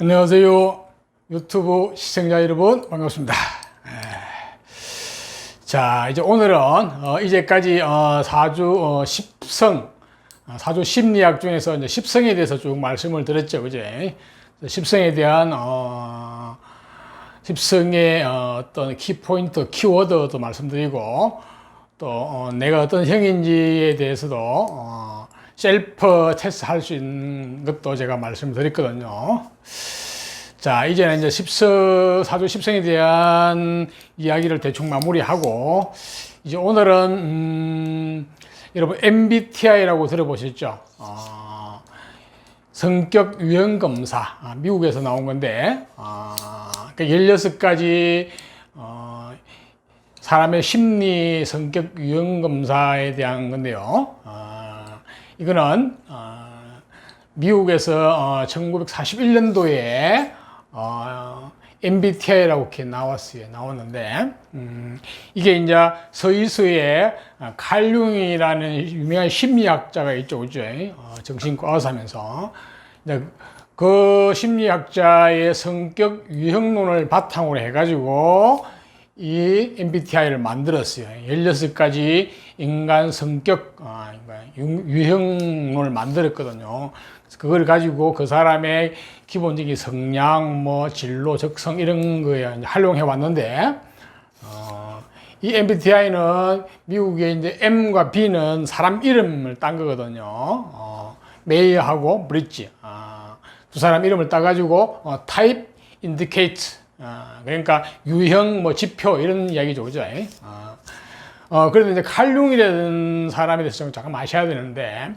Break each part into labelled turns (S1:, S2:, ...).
S1: 안녕하세요. 유튜브 시청자 여러분 반갑습니다. 자, 이제 오늘은 이제까지 사주 십성, 사주 심리학 중에서 이제 십성에 대해서 쭉 말씀을 드렸죠, 그제? 십성에 대한 십성의 어떤 키포인트, 키워드도 말씀드리고, 또 내가 어떤 형인지에 대해서도 셀프 테스트 할 수 있는 것도 제가 말씀드렸거든요. 자, 이제는 이제 사주 십성에 대한 이야기를 대충 마무리하고, 이제 오늘은, 여러분, MBTI라고 들어보셨죠? 성격 유형 검사. 미국에서 나온 건데, 그 16가지, 사람의 심리 성격 유형 검사에 대한 건데요. 이거는, 미국에서 1941년도에 MBTI라고 이렇게 나왔는데, 이게 이제 서희수의 칼 융이라는 유명한 심리학자가 있죠, 그죠? 정신과 의사면서. 그 심리학자의 성격 유형론을 바탕으로 해가지고 이 MBTI를 만들었어요. 16가지 인간 성격 유형론을 만들었거든요. 그걸 가지고 그 사람의 기본적인 성향, 진로, 적성 이런 거에 활용해 왔는데, 이 MBTI는 미국의 이제 M과 B는 사람 이름을 딴 거거든요. 메이어하고 브릿지. 두 사람 이름을 따가지고 Type Indicate. 그러니까 유형, 지표 이런 이야기죠, 그죠? 그래도 이제 칼 융이라는 사람에 대해서 좀 잠깐 마셔야 되는데,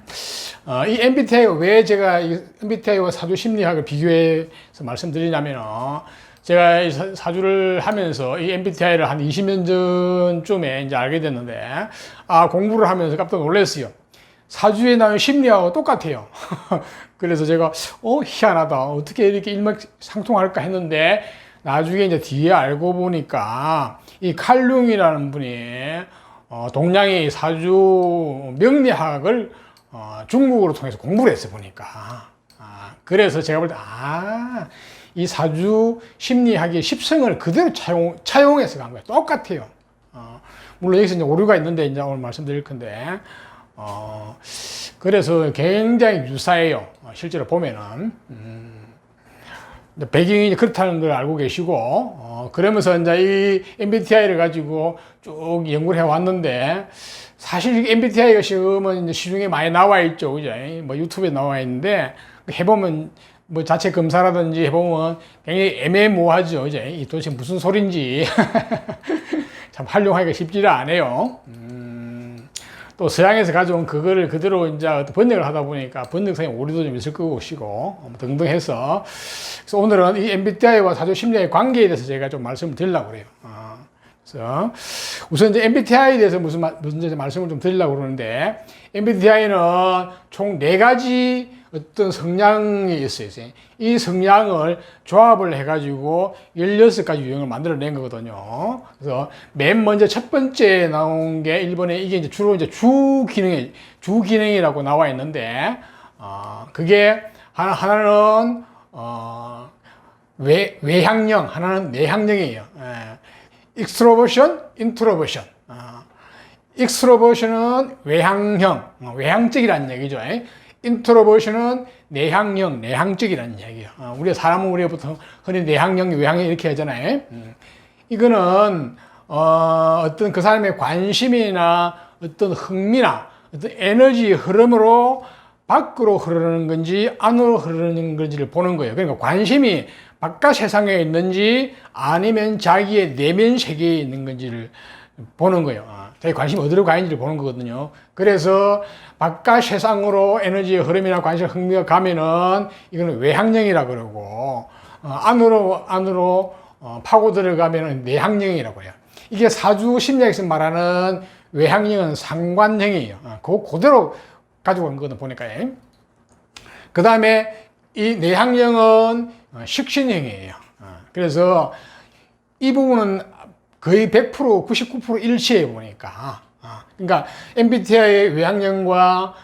S1: 이 MBTI가 왜 제가 이 MBTI와 사주 심리학을 비교해서 말씀드리냐면, 제가 이 사주를 하면서 이 MBTI를 한 20년 전쯤에 이제 알게 됐는데, 공부를 하면서 깜짝 놀랐어요. 사주에 나온 심리하고 똑같아요. 그래서 제가, 희한하다. 어떻게 이렇게 일맥상통할까 했는데, 나중에 이제 뒤에 알고 보니까, 이 칼 융이라는 분이, 동양의 사주 명리학을 중국어로 통해서 공부를 했어 보니까. 그래서 제가 볼 때, 이 사주 심리학의 십성을 그대로 차용해서 간 거예요. 똑같아요. 물론 여기서 이제 오류가 있는데, 이제 오늘 말씀드릴 건데, 그래서 굉장히 유사해요. 실제로 보면은. 배경이 그렇다는 걸 알고 계시고, 그러면서 이제 이 MBTI를 가지고 쭉 연구를 해왔는데, 사실 MBTI가 지금은 이제 시중에 많이 나와 있죠. 그죠? 유튜브에 나와 있는데, 해보면, 자체 검사라든지 해보면 굉장히 애매모호하죠. 그죠? 이 도대체 무슨 소린지. 참 활용하기가 쉽지를 않아요. 또 서양에서 가져온 그거를 그대로 이제 번역을 하다 보니까 번역상에 오류도 좀 있을 것이고 등등 해서, 그래서 오늘은 이 MBTI와 사주 심리학의 관계에 대해서 제가 좀 말씀을 드리려고 그래요. 그래서 우선 이제 MBTI에 대해서 무슨 말씀을 좀 드리려고 그러는데, MBTI는 총 4가지 어떤 성향이 있어요. 이 성향을 조합을 해가지고 16가지 유형을 만들어낸 거거든요. 그래서 맨 먼저 첫 번째 나온 게 일본에 이게 이제 주로 이제 주기능이라고 나와 있는데, 그게 하나는 외향형, 하나는 내향형이에요. 익스트로버션, 인트로버션. 익스트로버션은 외향형, 외향적이라는 얘기죠. 인트로버션은 내향형, 내향적이라는 얘기예요. 우리가 보통 흔히 내향형, 외향형 이렇게 하잖아요. 이거는 어떤 그 사람의 관심이나 어떤 흥미나 어떤 에너지 흐름으로 밖으로 흐르는 건지 안으로 흐르는 건지를 보는 거예요. 그러니까 관심이 바깥 세상에 있는지 아니면 자기의 내면 세계에 있는 건지를 보는 거예요. 자기 관심이 어디로 가 있는지를 보는 거거든요. 그래서 바깥 세상으로 에너지의 흐름이나 관심, 흥미가 가면은 이거는 외향형이라고 그러고, 안으로 파고 들어가면은 내향형이라고 해요. 이게 사주 심리학에서 말하는 외향형은 상관형이에요. 그대로 가지고 온 거거든, 보니까. 그 다음에 이 내향형은 식신형이에요. 그래서 이 부분은 거의 100%, 99% 일치해 보니까. 그러니까 MBTI의 외향형과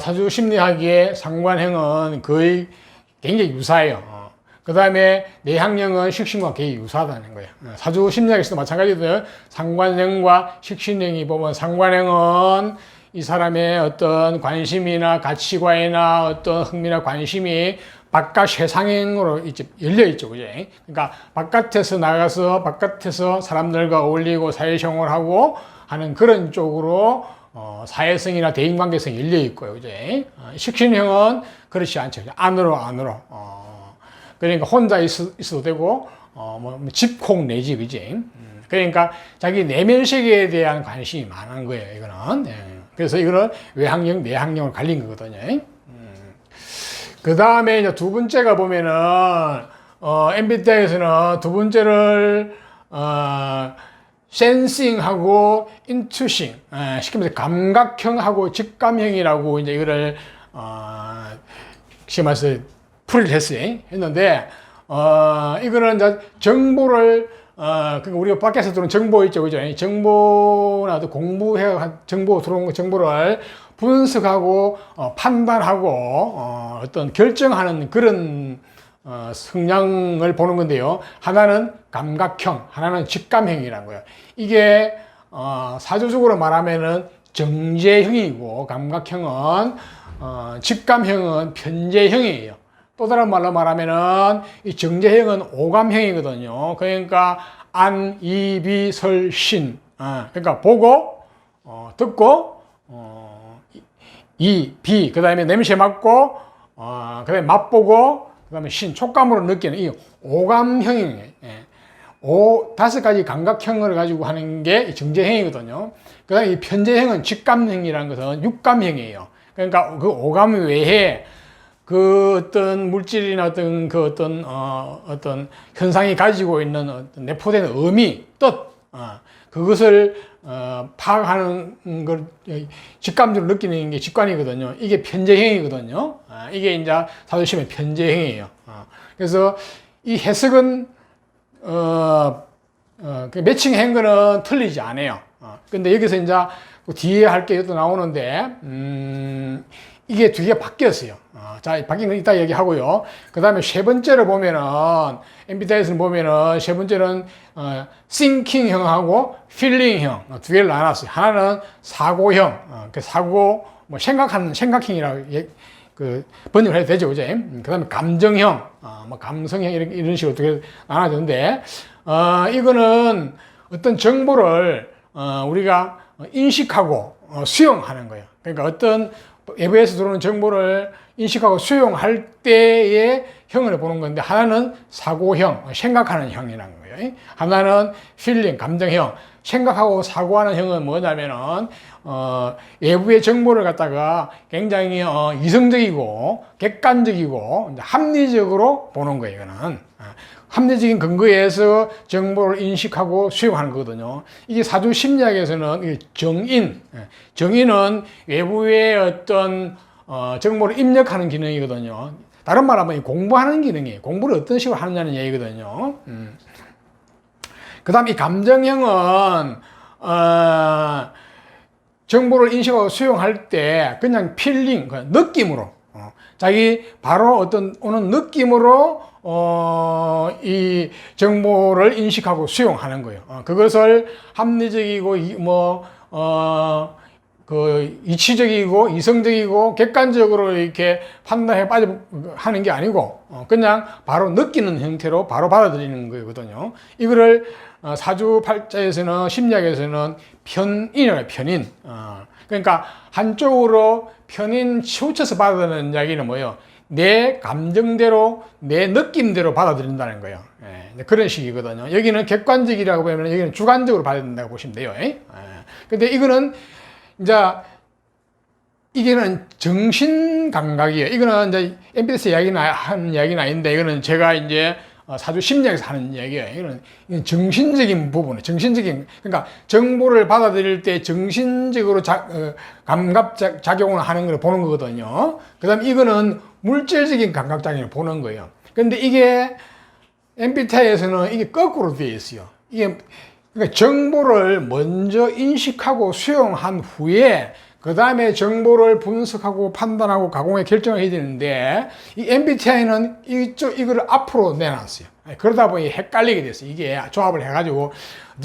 S1: 사주 심리학의 상관형은 거의 굉장히 유사해요. 그 다음에 내향형은 식신과 개의 유사하다는 거예요. 사주 심리학에서도 마찬가지로요. 상관형과 식신형이 보면 상관형은 이 사람의 어떤 관심이나 가치관이나 어떤 흥미나 관심이 바깥 세상으로 열려 있죠, 그죠? 그러니까 바깥에서 나가서 바깥에서 사람들과 어울리고 사회생활을 하고 하는 그런 쪽으로 사회성이나 대인관계성이 열려 있고요, 그죠? 식신형은 그렇지 않죠. 안으로. 그러니까 혼자 있어도 되고, 집콕 내지, 그지? 그러니까 자기 내면 세계에 대한 관심이 많은 거예요, 이거는. 그래서 이거는 외향형, 내향형을 갈린 거거든요. 그 다음에 이제 두 번째가 보면은, MBTI에서는 두 번째를, 센싱하고 인투싱, 쉽게 말해서 감각형하고 직감형이라고 이제 이거를, 쉽게 말해서 풀이를 했는데, 이거는 이제 정보를, 그러니까 우리가 밖에서 들어온 정보 있죠, 그죠? 정보나 정보 들어온 정보를 분석하고, 판단하고, 어떤 결정하는 그런, 성향을 보는 건데요. 하나는 감각형, 하나는 직감형이라는 거예요. 이게, 사주적으로 말하면은 정제형이고, 감각형은, 직감형은 편제형이에요. 또 다른 말로 말하면은 이 정제형은 오감형이거든요. 그러니까 안, 이, 비, 설, 신. 그러니까 보고, 듣고, 이, 비, 그 다음에 냄새 맡고, 그 다음에 맛보고, 그 다음에 신, 촉감으로 느끼는 이 오감형이에요. 다섯 가지 감각형을 가지고 하는 게 정제형이거든요. 그 다음에 이 편제형은 직감형이라는 것은 육감형이에요. 그러니까 그 오감 외에 그 어떤 물질이나 어떤 그 어떤 현상이 가지고 있는 어떤 내포되는 의미, 뜻, 그것을 파악하는 걸 직감적으로 느끼는 게 직관이거든요. 이게 편제형이거든요. 이게 이제 사주시면 편제형이에요. 그래서 이 해석은 그 매칭한 거는 틀리지 않아요. 근데 여기서 이제 그 뒤에 할 게 또 나오는데 이게 두 개가 바뀌었어요. 자, 바뀐 건 이따 얘기하고요. 그 다음에 세 번째로 보면은, MBTI에서는 보면은, 세 번째는, thinking형하고 feeling형, 두 개를 나눴어요. 하나는 사고형, 사고, 생각하는, 생각형이라고, 번역을 해도 되죠, 그죠? 그 다음에 감정형, 감성형, 이런 식으로 두 개 나눠졌는데, 이거는 어떤 정보를, 우리가 인식하고, 수용하는 거예요. 그러니까 어떤 외부에서 들어오는 정보를 인식하고 수용할 때의 형을 보는 건데, 하나는 사고형, 생각하는 형이라는 거예요. 하나는 feeling, 감정형. 생각하고 사고하는 형은 뭐냐면은, 외부의 정보를 갖다가 굉장히, 이성적이고, 객관적이고, 합리적으로 보는 거예요, 이거는. 합리적인 근거에서 정보를 인식하고 수용하는 거거든요. 이게 사주 심리학에서는 정인은 외부의 어떤 정보를 입력하는 기능이거든요. 다른 말 하면 공부하는 기능이에요. 공부를 어떤 식으로 하느냐는 얘기거든요. 그 다음 이 감정형은 정보를 인식하고 수용할 때 그냥 필링, 느낌으로 자기 바로 어떤 오는 느낌으로 이 정보를 인식하고 수용하는 거예요. 그것을 합리적이고 이치적이고 이성적이고 객관적으로 이렇게 판단해 하는 게 아니고 그냥 바로 느끼는 형태로 바로 받아들이는 거거든요. 이거를 사주팔자에서는 심리학에서는 편인이라고 편인. 그러니까 한쪽으로 편인 치우쳐서 받아들이는 이야기는 뭐예요? 내 감정대로, 내 느낌대로 받아들인다는 거예요. 그런 식이거든요. 여기는 객관적이라고 보면 여기는 주관적으로 받아들인다고 보시면 돼요. 근데 이거는 이제 이게는 정신 감각이에요. 이거는 이제 MBTI 하는 이야기는 아닌데 이거는 제가 이제 사주 심리학에서 하는 이야기예요. 이건 정신적인 부분, 그러니까 정보를 받아들일 때 정신적으로 감각작용을 하는 걸 보는 거거든요. 그 다음 이거는 물질적인 감각작용을 보는 거예요. 근데 이게 MBTI에서는 이게 거꾸로 되어 있어요. 이게 그러니까 정보를 먼저 인식하고 수용한 후에 그 다음에 정보를 분석하고 판단하고 가공해 결정을 해야 되는데, 이 MBTI는 이거를 앞으로 내놨어요. 그러다 보니 헷갈리게 됐어요. 이게 조합을 해가지고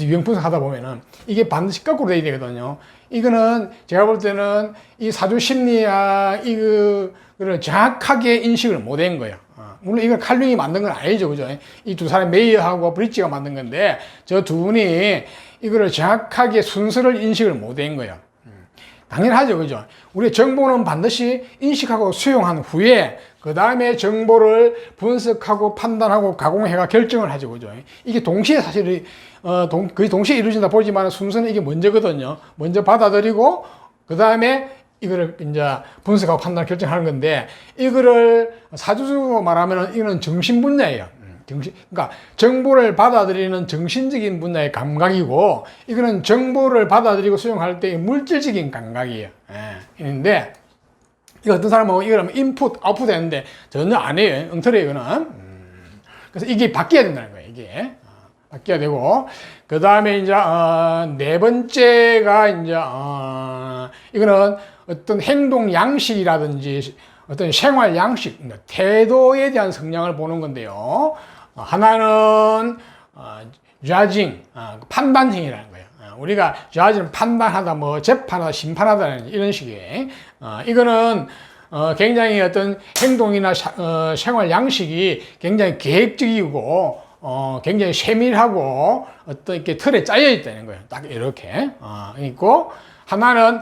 S1: 유형 분석하다 보면은 이게 반드시 거꾸로 돼야 되거든요. 이거는 제가 볼 때는 이 사주 심리학 이거를 정확하게 인식을 못한 거예요. 물론 이걸 칼융이 만든 건 아니죠, 그죠? 이 두 사람 메이어하고 브릿지가 만든 건데, 저 두 분이 이거를 정확하게 순서를 인식을 못한 거예요. 당연하죠, 그죠? 우리 정보는 반드시 인식하고 수용한 후에 그 다음에 정보를 분석하고 판단하고 가공해가 결정을 하죠, 그죠? 이게 동시에 사실 거의 동시에 이루어진다 보지만 순서는 이게 먼저거든요. 먼저 받아들이고 그 다음에 이거를 이제 분석하고 판단 결정하는 건데, 이거를 사주적으로 말하면 이거는 정신 분야예요. 그러니까 정보를 받아들이는 정신적인 분야의 감각이고, 이거는 정보를 받아들이고 수용할 때 물질적인 감각이에요. 근데 이거 어떤 사람은 이거는 인풋, 아웃풋 했는데 전혀 아니에요. 엉터리예요, 이거는. 그래서 이게 바뀌어야 된다는 거예요. 이게 바뀌어야 되고, 그 다음에 이제 네 번째가 이제 이거는 어떤 행동 양식이라든지 어떤 생활 양식, 태도에 대한 성향을 보는 건데요. 하나는 judging, 판단형이라는 거예요. 우리가 judging 판단하다, 뭐 재판하다, 심판하다 이런 식의 이거는 굉장히 어떤 행동이나 생활 양식이 굉장히 계획적이고 굉장히 세밀하고 어떤 이렇게 틀에 짜여 있다는 거예요. 딱 이렇게 있고, 하나는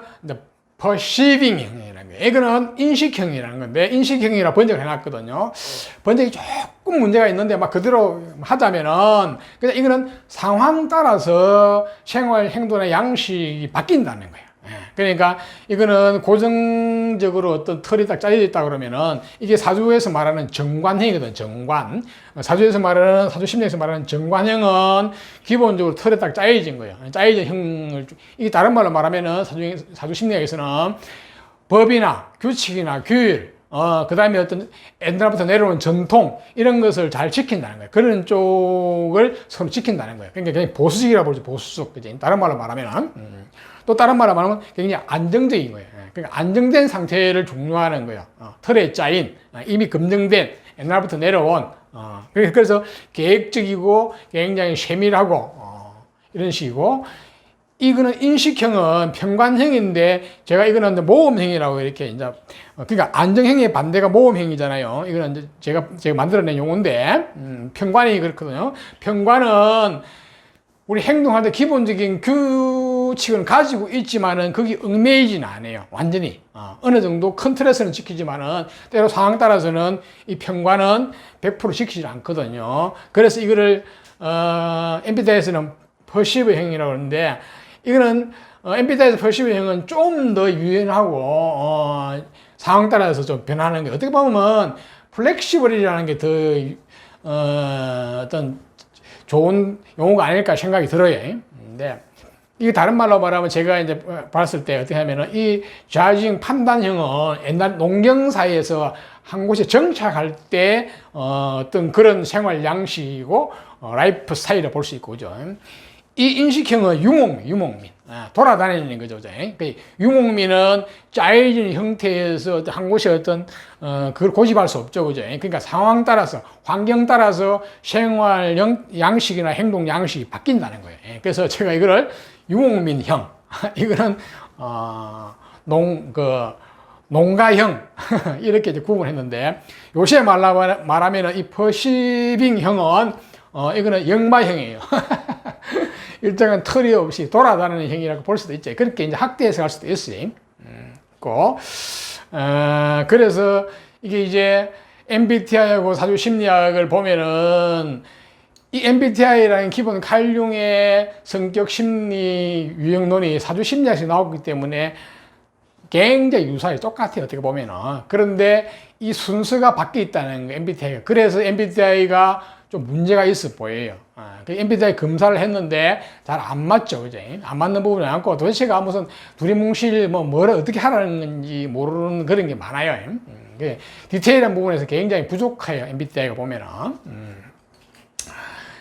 S1: perceiving형이라는 거예요. 이거는 인식형이라는 건데, 인식형이라 번역을 해놨거든요. 번역이 조금 문제가 있는데 막 그대로 하자면은 그냥 이거는 상황 따라서 생활 행동의 양식이 바뀐다는 거예요. 그러니까 이거는 고정적으로 어떤 틀이 딱 짜여져 있다 그러면은 이게 사주에서 말하는 정관형이거든. 정관. 사주에서 말하는, 사주 심리에서 말하는 정관형은 기본적으로 틀에 딱 짜여진 거예요. 짜여진 형을, 이게 다른 말로 말하면은 사주 심리학에서는 법이나 규칙이나 규율, 그 다음에 어떤 옛날부터 내려오는 전통, 이런 것을 잘 지킨다는 거예요. 그런 쪽을 서로 지킨다는 거예요. 그러니까 굉장히 보수적이라고 보죠. 보수적. 그지? 다른 말로 말하면. 또 다른 말로 말하면 굉장히 안정적인 거예요. 그러니까 안정된 상태를 중요하는 거예요. 틀에 짜인, 이미 검증된, 옛날부터 내려온, 그래서 계획적이고 굉장히 세밀하고, 이런 식이고, 이거는 인식형은 편관형인데, 제가 이거는 모험형이라고 이렇게 이제, 그러니까 안정형의 반대가 모험형이잖아요. 이거는 이제 제가 만들어낸 용어인데, 편관이 그렇거든요. 편관은 우리 행동할 때 기본적인 규칙은 가지고 있지만은 거기 얽매이지는 않아요. 완전히. 어느 정도 큰 틀에서는 지키지만은 때로 상황 따라서는 이 편관은 100% 지키지 않거든요. 그래서 이거를, MBTI에서는 퍼시브형이라고 하는데, 이거는, MBTI에서 퍼시브형은 좀 더 유연하고, 상황 따라서 좀 변하는 게, 어떻게 보면 플렉시블이라는 게 더, 어떤 좋은 용어가 아닐까 생각이 들어요. 근데 이게 다른 말로 말하면 제가 이제 봤을 때 어떻게 하면은 이 judging 판단형은 옛날 농경사회에서 한 곳에 정착할 때 어떤 그런 생활 양식이고 라이프 스타일을 볼 수 있고, 그죠? 이 인식형은 유목민. 돌아다니는 거죠. 그 유목민은 짜여진 형태에서 한 곳에 어떤, 그걸 고집할 수 없죠. 그죠? 그러니까 상황 따라서, 환경 따라서 생활 양식이나 행동 양식이 바뀐다는 거예요. 그래서 제가 이거를 유목민형, 이거는, 농가형, 이렇게 이제 구분했는데, 요새 말하면은 이 퍼시빙형은, 이거는 역마형이에요. 일정한 틀이 없이 돌아다니는 형이라고 볼 수도 있죠. 그렇게 이제 학대해서 할 수도 있어요. 그래서 이게 이제 MBTI하고 사주 심리학을 보면은 이 MBTI라는 기본 칼융의 성격 심리 유형론이 사주 심리학에서 나오기 때문에 굉장히 유사해요. 똑같아요. 어떻게 보면은. 그런데 이 순서가 바뀌어 있다는 거, MBTI가. 그래서 MBTI가 좀 문제가 있어 보여요. 그 MBTI 검사를 했는데 잘 안 맞죠. 그죠? 안 맞는 부분이 많고, 도대체가 무슨 두리뭉실 뭐를 어떻게 하라는 건지 모르는 그런 게 많아요. 디테일한 부분에서 굉장히 부족해요. MBTI가 보면은.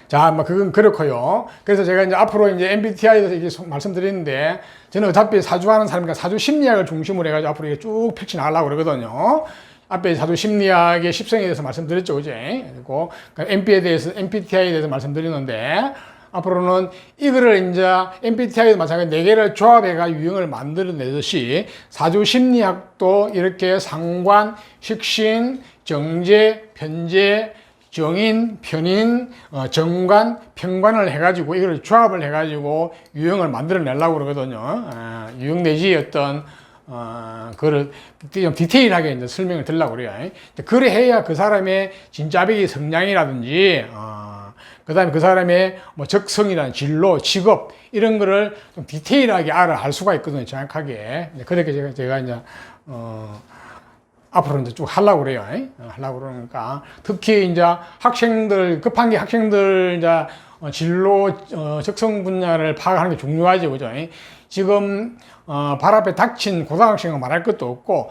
S1: 자, 뭐 그건 그렇고요. 그래서 제가 이제 앞으로 이제 MBTI에 대해서 이게 말씀드리는데, 저는 어차피 사주하는 사람이니까 사주 심리학을 중심으로 해가지고 앞으로 이게 쭉 펼쳐 나가려고 그러거든요. 앞에 사주 심리학의 십성에 대해서 말씀드렸죠, 그제? 그리고 MBTI에 대해서 말씀드리는데, 앞으로는 이거를 이제 MBTI도 마찬가지 4개를 조합해가 유형을 만들어내듯이 사주 심리학도 이렇게 상관, 식신, 정제, 편제, 정인, 편인, 정관, 편관을 해가지고 이걸 조합을 해가지고 유형을 만들어내려고 그러거든요. 유형 내지 어떤 그걸 좀 디테일하게 이제 설명을 드리려고 그래요. 그래 해야 그 사람의 진짜배기 성향이라든지, 그 다음에 그 사람의 뭐 적성이라는 진로, 직업, 이런 거를 좀 디테일하게 알 수가 있거든요. 정확하게. 그렇게 제가 이제, 앞으로 이제 쭉 하려고 그래요. 하려고 그러니까. 특히 이제 학생들, 급한 게 학생들 이제 진로, 적성 분야를 파악하는 게 중요하죠. 그죠? 지금, 발 앞에 닥친 고등학생은 말할 것도 없고,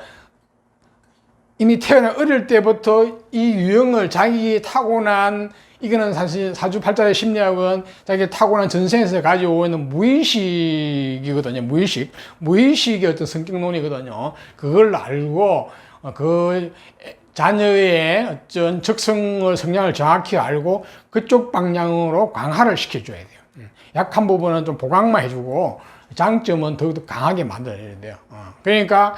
S1: 이미 태어난 어릴 때부터 이 유형을 자기 타고난, 이거는 사실 사주팔자의 심리학은 자기 타고난 전생에서 가지고 있는 무의식이거든요. 무의식의 어떤 성격론이거든요. 그걸 알고, 그 자녀의 어떤 적성을, 성향을 정확히 알고 그쪽 방향으로 강화를 시켜줘야 돼요. 약한 부분은 좀 보강만 해주고 장점은 더욱더 강하게 만들어야 돼요. 그러니까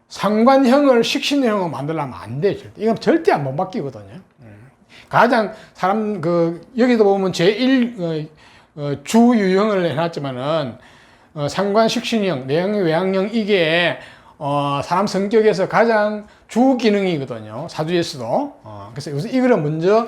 S1: 상관형을 식신형으로 만들려면 안 돼요. 이건 절대 못 바뀌거든요. 가장 여기도 보면 제1 주 유형을 해놨지만은 상관, 식신형, 내향형, 외향형, 이게 사람 성격에서 가장 주 기능이거든요. 사주에서도. 그래서 이거를 먼저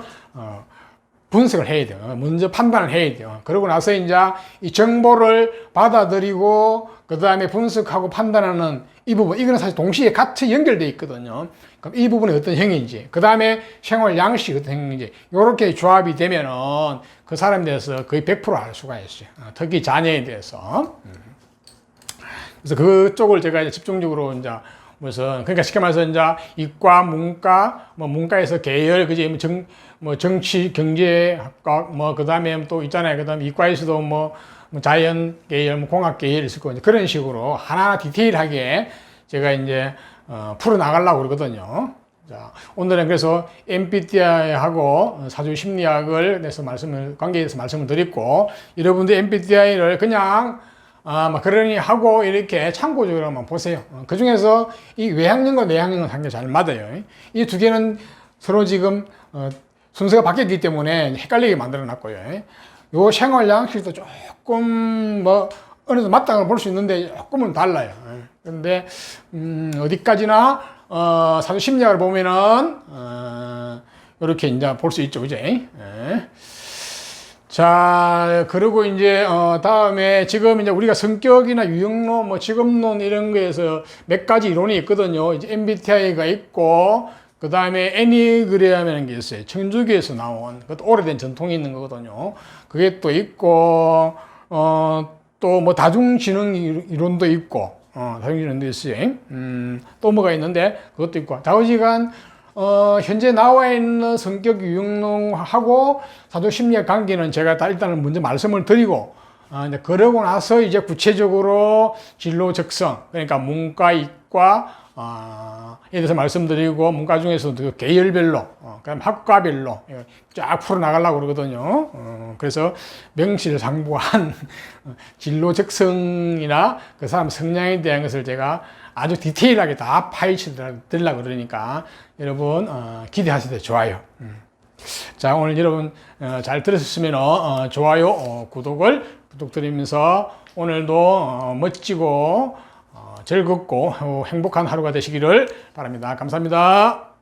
S1: 분석을 해야 돼요. 먼저 판단을 해야 돼요. 그러고 나서 이제 이 정보를 받아들이고 그 다음에 분석하고 판단하는 이 부분, 이거는 사실 동시에 같이 연결되어 있거든요. 그럼 이 부분이 어떤 형인지, 그 다음에 생활 양식이 어떤 형인지, 이렇게 조합이 되면은 그 사람에 대해서 거의 100% 알 수가 있어요. 특히 자녀에 대해서. 그래서 그쪽을 제가 이제 집중적으로 이제 그러니까 쉽게 말해서 이제 이과, 문과, 뭐 문과에서 계열, 그지, 뭐 정치, 경제학과, 뭐 그 다음에 또 있잖아요. 그 다음에 이과에서도 뭐 자연 계열, 뭐 공학 계열 있을 거고 그런 식으로 하나하나 디테일하게 제가 이제 풀어 나가려고 그러거든요. 자, 오늘은 그래서 MBTI하고 사주 심리학을 대해서 관계에 대해서 말씀을 드렸고, 여러분들 MBTI를 그냥 그러니 하고 이렇게 참고적으로만 보세요. 그 중에서 이 외향형과 내향형은 상당히 잘 맞아요. 이 두 개는 서로 지금 순서가 바뀌었기 때문에 헷갈리게 만들어 놨고요. 요 생활 양식도 조금 어느 정도 맞다고 볼 수 있는데 조금은 달라요. 그런데 어디까지나 사주 심리학을 보면은 이렇게 이제 볼 수 있죠, 그제? 자, 그리고 이제 다음에 지금 이제 우리가 성격이나 유형론, 뭐 직업론 이런 거에서 몇 가지 이론이 있거든요. 이제 MBTI가 있고, 그 다음에 애니그램이라는 게 있어요. 천주교에서 나온, 그것도 오래된 전통이 있는 거거든요. 그게 또 있고, 또 뭐 다중지능 이론도 있고, 다중지능도 있어요. 또 뭐가 있는데, 그것도 있고. 좌우지간, 현재 나와 있는 성격 유형론하고 사주 심리학 관계는 제가 다 일단은 먼저 말씀을 드리고, 이제 그러고 나서 이제 구체적으로 진로 적성, 그러니까 문과, 이과, 에 대해서 말씀드리고, 문과 중에서도 계열별로, 그다음 학과별로 쫙 풀어 나가려고 그러거든요. 그래서 명실상부한 진로 적성이나 그 사람 성향에 대한 것을 제가 아주 디테일하게 다 파헤쳐 드리려고 그러니까 여러분 기대하셔도 좋아요. 자, 오늘 여러분 잘 들으셨으면 좋아요, 구독을 부탁드리면서 오늘도 멋지고 즐겁고 행복한 하루가 되시기를 바랍니다. 감사합니다.